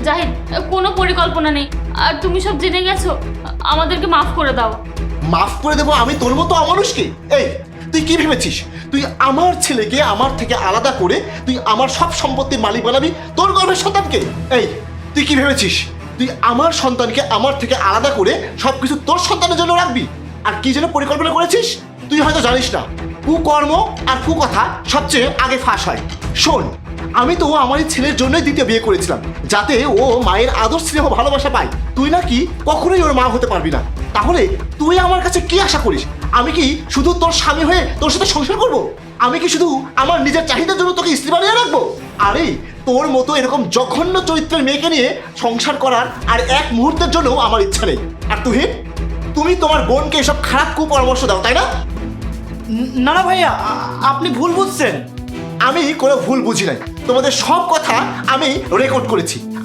জাহিদ, কোনো পরিকল্পনা নেই, আর তুমি সব জেনে গেছো। আমাদেরকে মাফ করে দাও। মাফ করে দেবো আমি তোর মতো অমানুষকে? এই তুই কি ভেবেছিস তুই আমার ছেলেকে আমার থেকে আলাদা করে তুই আমার সব সম্পত্তির মালিক বানাবি তোর গর্ভের সন্তানকে? এই তুই কি ভেবেছিস তুই আমার সন্তানকে আমার থেকে আলাদা করে সবকিছু তোর সন্তানের জন্য রাখবি? আর কি যেন পরিকল্পনা করেছিস তুই হয়তো জানিস না, কুকর্ম আর কুকথা সবচেয়ে আগে ফাঁস হয়। শোন, আমি তো আমার এই ছেলের জন্যই দ্বিতীয় বিয়ে করেছিলাম, যাতে ও মায়ের আদর স্নেহ ভালোবাসা পায়। তুই নাকি কখনোই ওর মা হতে পারবি না। তাহলে তুই আমার কাছে কি আশা করিস? আমি কি শুধু তোর স্বামী হয়ে তোর সাথে সংসার করব? আমি কি শুধু আমার নিজের চাহিদার জন্য তোকে স্ত্রী বানিয়ে রাখবো? আরে তোর মতো এরকম জঘন্য চরিত্রের মেয়েকে নিয়ে সংসার করার আর এক মুহূর্তের জন্য আমার ইচ্ছা নেই। আর তুমি তোমার বোনকে এসব খারাপ কুপরামর্শ দাও, তাই না? না না ভাইয়া, আপনি ভুল বুঝছেন। আমি কোনো ভুল বুঝি নাই, তোমাদের সব কথা আমি রেকর্ড করেছি।